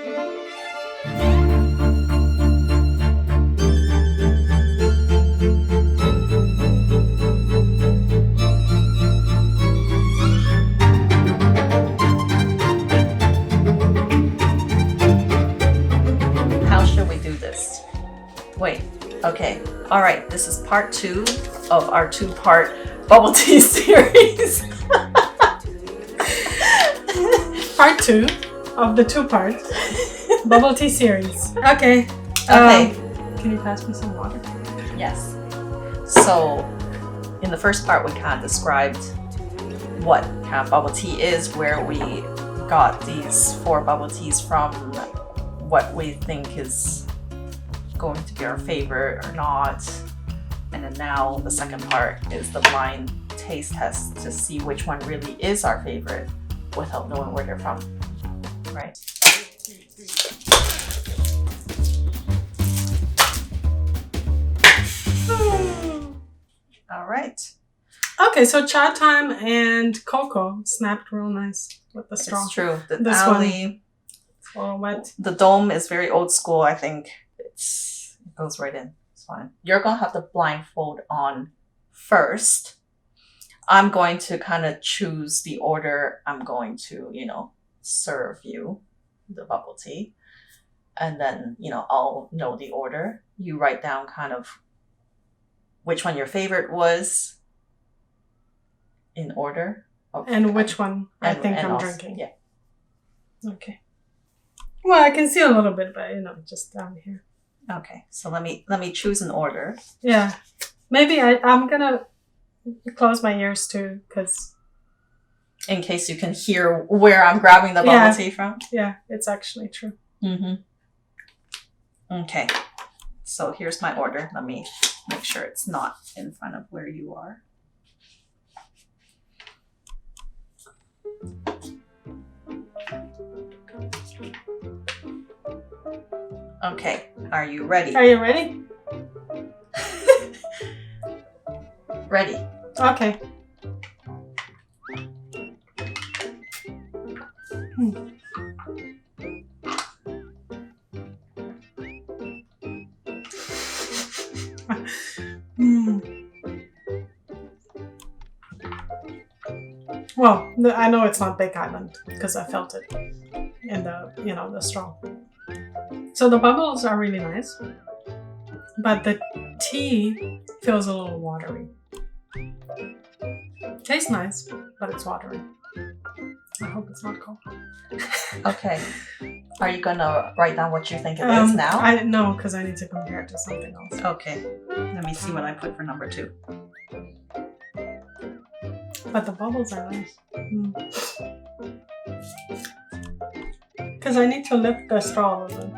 How should we do this? Wait, okay. All right, this is part 2 of our 2-part bubble tea series. Part 2 of the 2-part bubble tea series. Okay. Okay. Can you pass me some water? Yes. So, in the first part, we kind of described what kind of bubble tea is, where we got these 4 bubble teas from, what we think is going to be our favorite or not. And then now the second part is the blind taste test to see which one really is our favorite without knowing where they're from. Right? All right. Okay, so Chatime and Coco snapped real nice with the straw. It's true. The This alley, It's a little wet. the dome is very old school, I think. It goes right in. It's fine. You're going to have the blindfold on first. I'm going to kind of choose the order I'm going to, serve you the bubble tea. And then, I'll know the order. You write down kind of which one your favorite was in order. And which one I think and I'm also- drinking. Yeah. Okay. Well, I can see a little bit, but just down here. Okay. So let me choose an order. Yeah. Maybe I'm gonna close my ears too, because In case you can hear where I'm grabbing the bubble tea from. yeah, it's actually true. Mm-hmm. Okay. So here's my order. Let me make sure it's not in front of where you are. Okay. Are you ready? Are you ready? Ready. Okay. Well, I know it's not Big Island because I felt it in the straw. So the bubbles are really nice, but the tea feels a little watery. Tastes nice, but it's watery. I hope it's not cold. Okay. Are you gonna write down what you think it is now? No, because I need to compare it to something else. Okay. Let me see what I put for number 2. But the bubbles are nice. Because I need to lift the straw a little bit.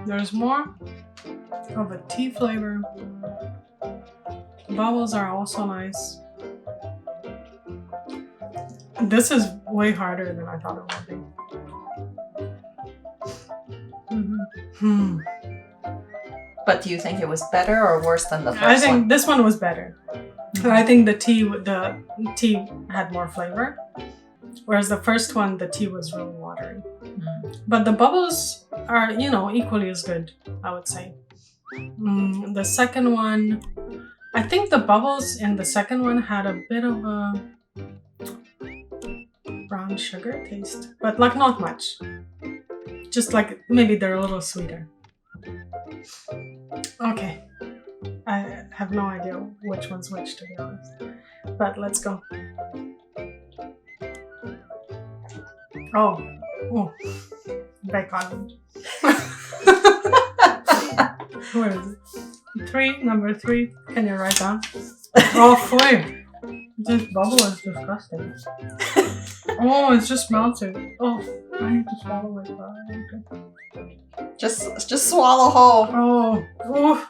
There's more of a tea flavor. Bubbles are also nice. This is way harder than I thought it would be. But do you think it was better or worse than the first one? I think this one was better. I think the tea had more flavor, whereas the first one, the tea was really watery. But the bubbles are, equally as good, I would say. The second one, I think the bubbles in the second one had a bit of a brown sugar taste, but not much. Just maybe they're a little sweeter. Okay. I have no idea which one's which, to be honest. But let's go. Oh. Big Island. Where is it? 3, number 3. Can you write down? Oh, 4. This bubble is disgusting. Oh, it's just melted. Oh, I need to swallow it. Okay. Just swallow whole. Oh.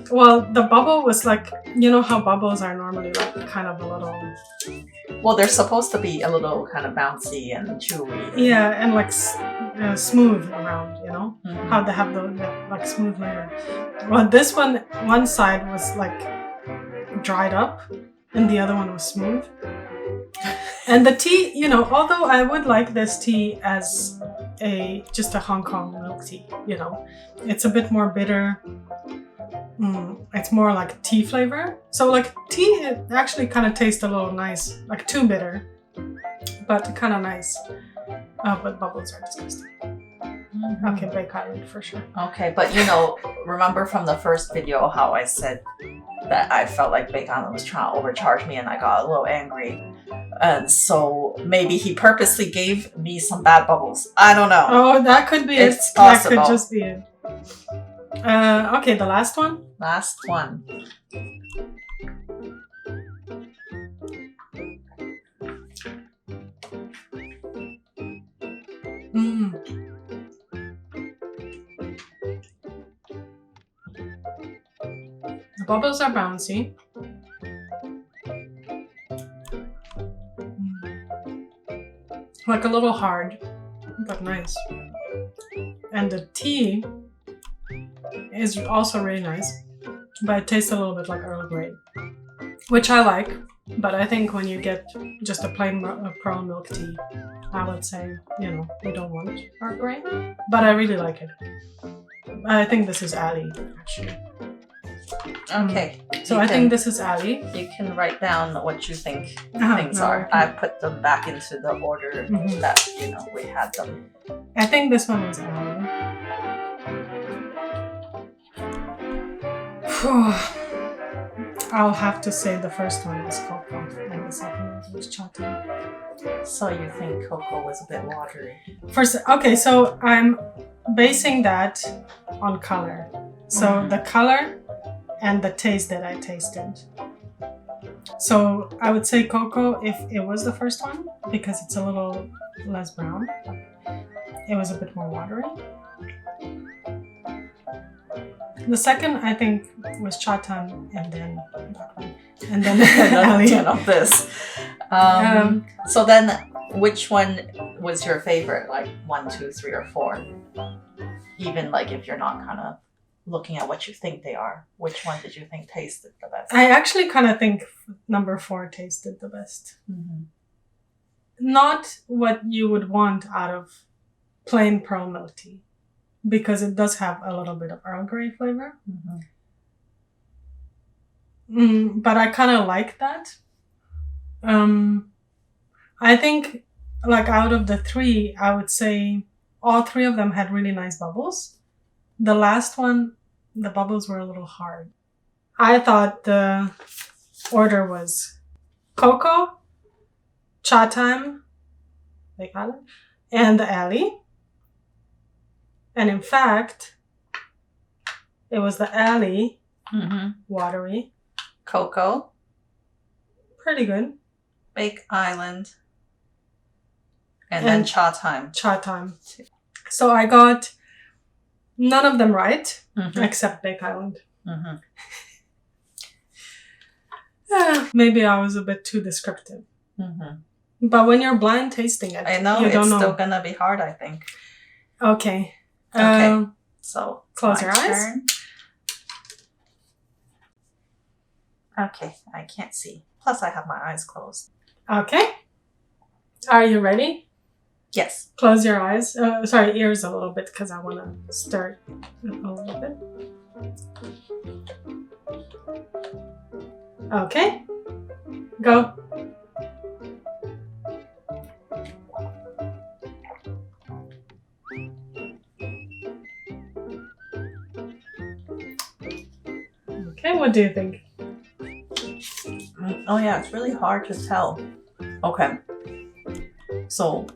Well, the bubble was like, you know how bubbles are normally like kind of a little. Well, they're supposed to be a little kind of bouncy and chewy. Yeah, and like smooth around, you know? Mhm. How they have the like smooth layer. Well, this one side was like dried up and the other one was smooth. And the tea, you know, although I would like this tea as just a Hong Kong milk tea, you know, it's a bit more bitter. It's more like tea flavor. So like tea, it actually kind of tastes a little nice, like too bitter, but kind of nice. But bubbles are disgusting. Mhm. Okay, Bake Island for sure. Okay, but you know, remember from the first video how I said that I felt like Bake Island was trying to overcharge me and I got a little angry. And so maybe he purposely gave me some bad bubbles. I don't know. Oh, that could be It's it. possible. That could just be it. Okay, the last one. Last one. The bubbles are bouncy. Like a little hard, but nice. And the tea is also really nice, but it tastes a little bit like Earl Grey, which I like. But I think when you get just a plain pearl milk tea, I would say, you know, you don't want Earl Grey. But I really like it. I think this is Ali, actually. Okay. So I think this is Ali. You can write down what you think things no, are. okay. I put them back into the order that, you know, we had them. I think this one was Ali. I'll have to say the first one was Coco and the second one was Chatime. So you think Coco was a bit watery? Okay, so I'm basing that on color. So the color and the taste that I tasted. So I would say Coco if it was the first one because it's a little less brown. It was a bit more watery. The second I think was Chatime and then that one. And then Ali. of this. So then which one was your favorite? Like 1, 2, 3, or 4? Even like if you're not kind of looking at what you think they are, which one did you think tasted the best? I actually kind of think number 4 tasted the best. Not what you would want out of plain pearl milk tea, because it does have a little bit of Earl Grey flavor. But I kind of like that. I think like out of the 3, I would say all 3 of them had really nice bubbles. The last one, the bubbles were a little hard. I thought the order was Coco, Chatime, Bake Island, and the Ali. And in fact, it was the Ali, watery. Coco, pretty good. Bake Island, and then Chatime. Chatime. So I got none of them right, except Bake Island. Maybe I was a bit too descriptive. But when you're blind tasting it, I know you don't it's know. still gonna be hard, I think. Okay. Okay. So close your eyes. Turn. Okay, I can't see. Plus, I have my eyes closed. Okay. Are you ready? Yes. Close your eyes. Sorry, ears a little bit because I want to stir it a little bit. Okay. Go. Okay, what do you think? Oh yeah, it's really hard to tell. Okay. So,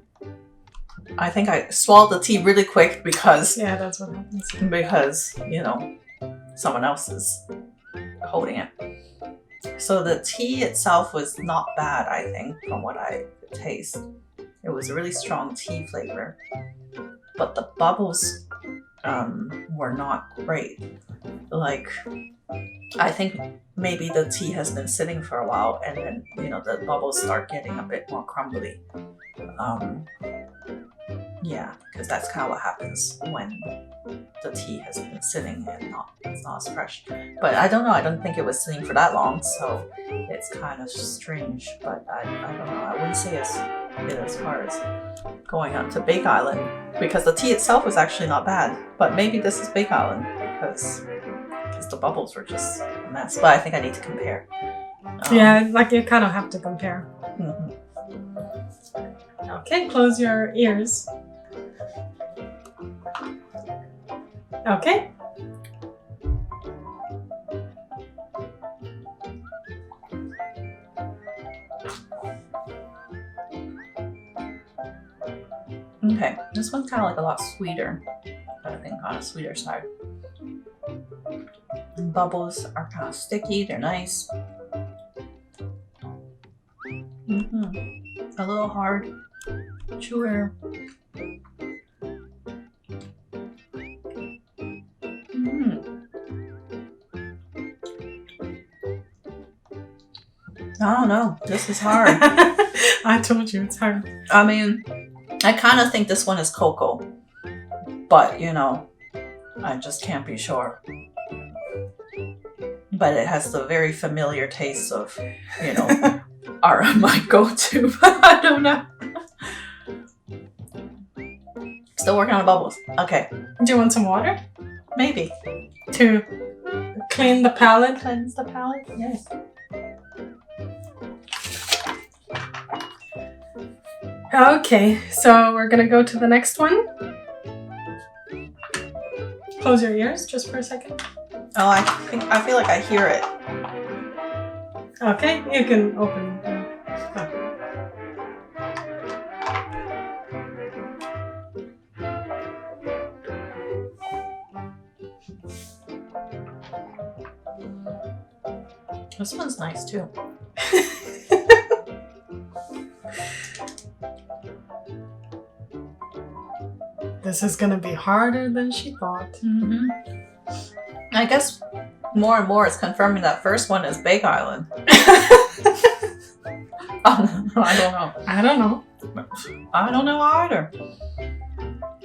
I think I swallowed the tea really quick because... Yeah, that's what happens. Because, you know, someone else is holding it. So the tea itself was not bad, I think, from what I could taste. It was a really strong tea flavor. But the bubbles were not great. Like, I think maybe the tea has been sitting for a while, and then the bubbles start getting a bit more crumbly. Yeah, because that's kind of what happens when the tea has been sitting and it's not as fresh. But I don't know. I don't think it was sitting for that long, so it's kind of strange. But I don't know. I wouldn't say it's as far as going up to Bake Island, because the tea itself was actually not bad. But maybe this is Bake Island because the bubbles were just a mess. But I think I need to compare. Yeah, like you kind of have to compare. Mhm. Okay, close your ears. Okay. Okay, this one's kind of like a lot sweeter. I think on a sweeter side. And bubbles are kind of sticky. They're nice. A little hard, chewier. I don't know. This is hard. I told you it's hard. I mean, I kind of think this one is Coco, but I just can't be sure. But it has the very familiar taste of, my go-to. I don't know. Still working on the bubbles. Okay. Do you want some water? Maybe. To clean the palate? Cleanse the palate? Yes. Okay, so we're gonna go to the next one. Close your ears just for a second. Oh, I feel like I hear it. Okay, you can open. This one's nice too. This is gonna be harder than she thought. Mm-hmm. I guess more and more it's confirming that first one is Bake Island. I don't know. I don't know. I don't know either.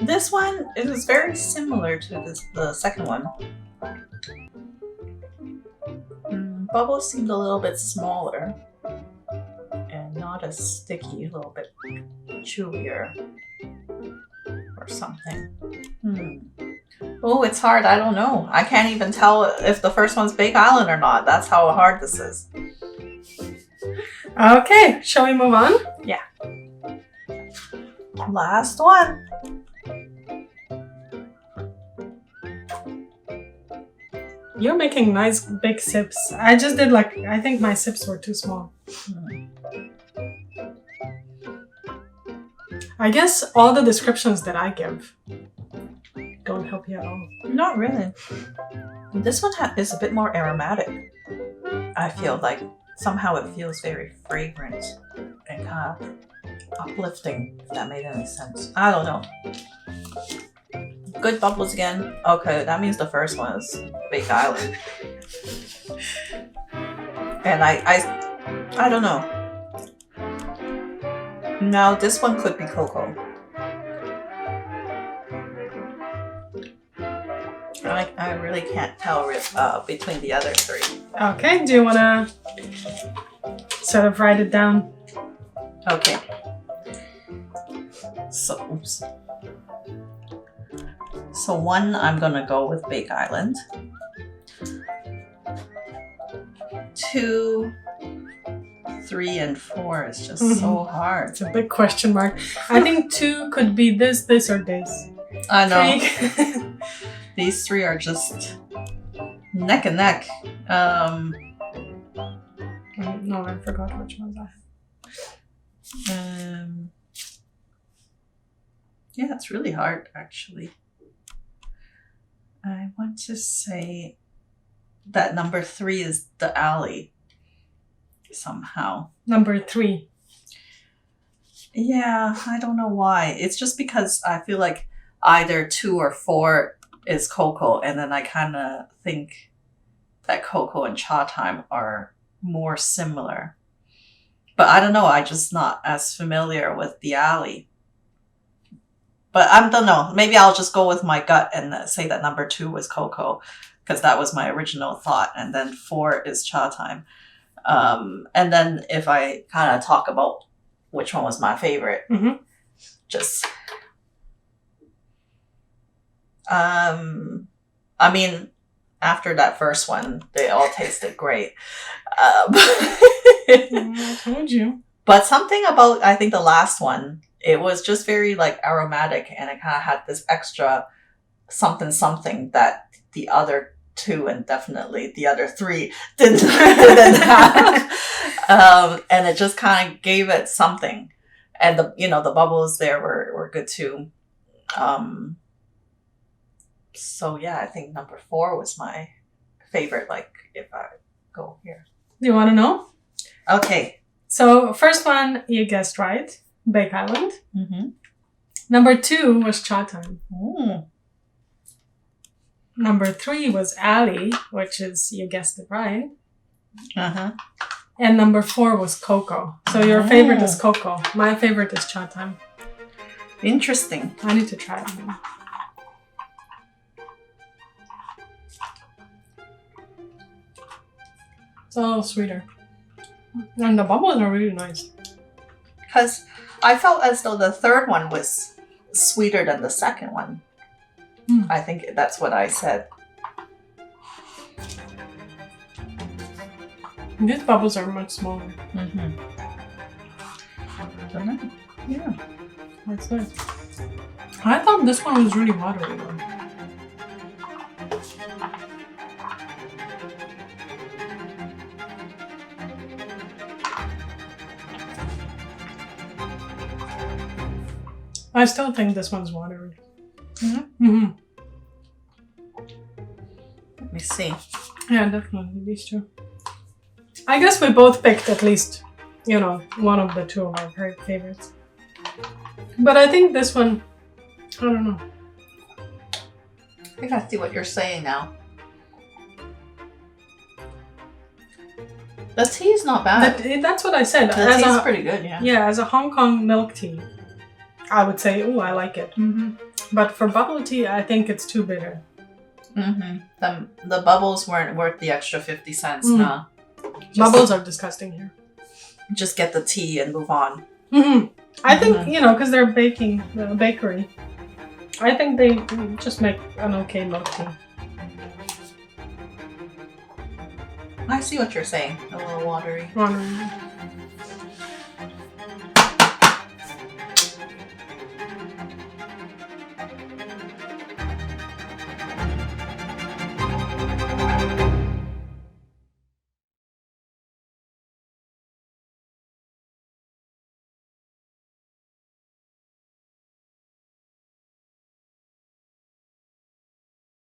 This one is very similar to the second one. Bubbles seemed a little bit smaller and not as sticky, a little bit chewier or something. Oh, it's hard. I don't know. I can't even tell if the first one's Bake Island or not. That's how hard this is. Okay, shall we move on? Yeah. Last one. You're making nice big sips. I just did I think my sips were too small. I guess all the descriptions that I give don't help you at all. Not really. This one is a bit more aromatic. I feel like somehow it feels very fragrant and kind of uplifting, if that made any sense. I don't know. Good bubbles again. Okay, that means the first one is Bake Island. And I don't know. No, this one could be Coco. I really can't tell between the other three. Okay, do you want to sort of write it down? Okay. Oops. So 1, I'm gonna go with Bake Island. 2, 3, and 4 is just so hard. It's a big question mark. I think 2 could be this, or this. I know. These 3 are just neck and neck. No, I forgot which ones I have. Yeah, it's really hard, actually. I want to say that number 3 is the alley. Somehow. Number 3. Yeah, I don't know why. It's just because I feel like either 2 or 4 is Coco, and then I kind of think that Coco and Chatime are more similar. But I don't know, I'm just not as familiar with the alley. But I don't know, maybe I'll just go with my gut and say that number 2 was Coco, because that was my original thought, and then 4 is Chatime. And then if I kind of talk about which one was my favorite, just I mean, after that first one, they all tasted great. I told you. But something about, I think the last one, it was just very like aromatic, and it kind of had this extra something that the other 2 and definitely the other 3 didn't have. And it just kind of gave it something. And the bubbles there were good too. So yeah, I think number 4 was my favorite, like if I go here. Do you want to know? Okay. So first one, you guessed right. Bake Island. Mm-hmm. Number 2 was Chatime. Mm. Number 3 was Alley, which is, you guessed it right. Uh-huh. And number 4 was Coco. So your favorite is Coco. My favorite is Chatime. Interesting. I need to try it now. It's a little sweeter. And the bubbles are really nice. Because I felt as though the third one was sweeter than the second one. I think that's what I said. These bubbles are much smaller. Mm-hmm. Yeah. That's nice. I thought this one was really watery though. I still think this one's watery. Let me see. Yeah, definitely these two. I guess we both picked at least, one of the 2 of our favorites. But I think this one, I don't know. I think I see what you're saying now. The tea is not bad. That's what I said. The tea is pretty good, yeah. Yeah, as a Hong Kong milk tea, I would say, I like it. But for bubble tea, I think it's too bitter. The bubbles weren't worth the extra 50 cents. No. Bubbles are disgusting here. Just get the tea and move on. I think, because they're baking, the bakery, I think they just make an okay milk tea. I see what you're saying. A little watery.